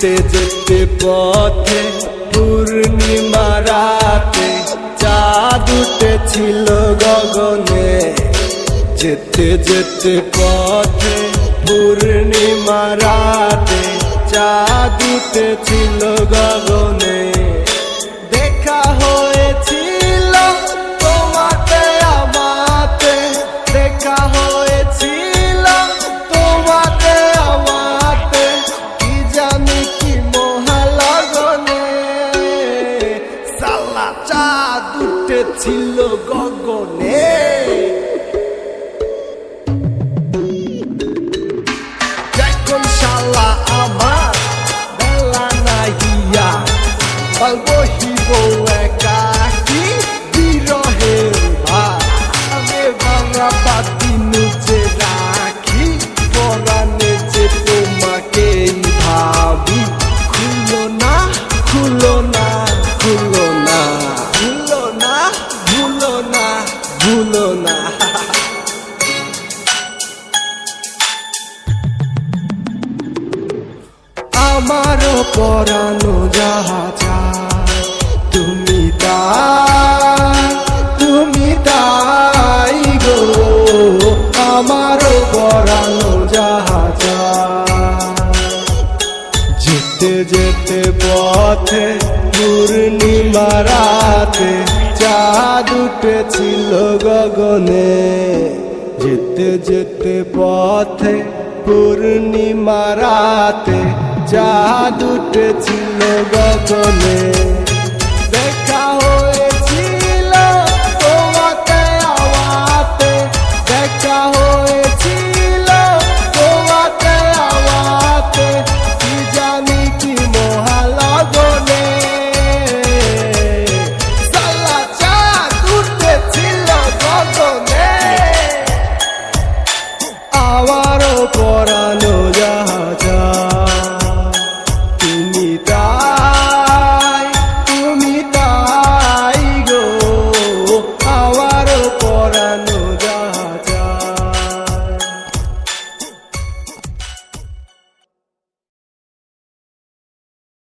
যেতে যেতে পথে পূর্ণিমা রাতে চাঁদ উঠেছিল গগনে। যেতে যেতে পথে পূর্ণিমা রাতে চাঁদ উঠেছিল গগনে। দেখা হয়েছিল তোমাতে আমাতে, দেখা হয়েছিল তোমাতে আমাতে, কি জানি কি মহালগনে। সালা চাঁদ উঠেছিল গগনে। এখন শালা আমার বেলা নাহিয়া, পাল বহিব একাকি বিরহের ভার। আমি ভাঙা পাতি নুচে রাখি, পরাণে যে তোমাকেই ভাবি। খুলো না খুলো না খুলো না, ভুলো না ভুলো না ভুলো না। আমারও পরানো যাহা চায় তুমি তাই গো। আমারও পরানো যাহা চায়। যেতে যেতে পথে পূর্ণিমা রাতে চাঁদ উঠেছিল গগনে। যেতে যেতে পথে পূর্ণিমা রাতে চাঁদ উঠেছিল গগনে।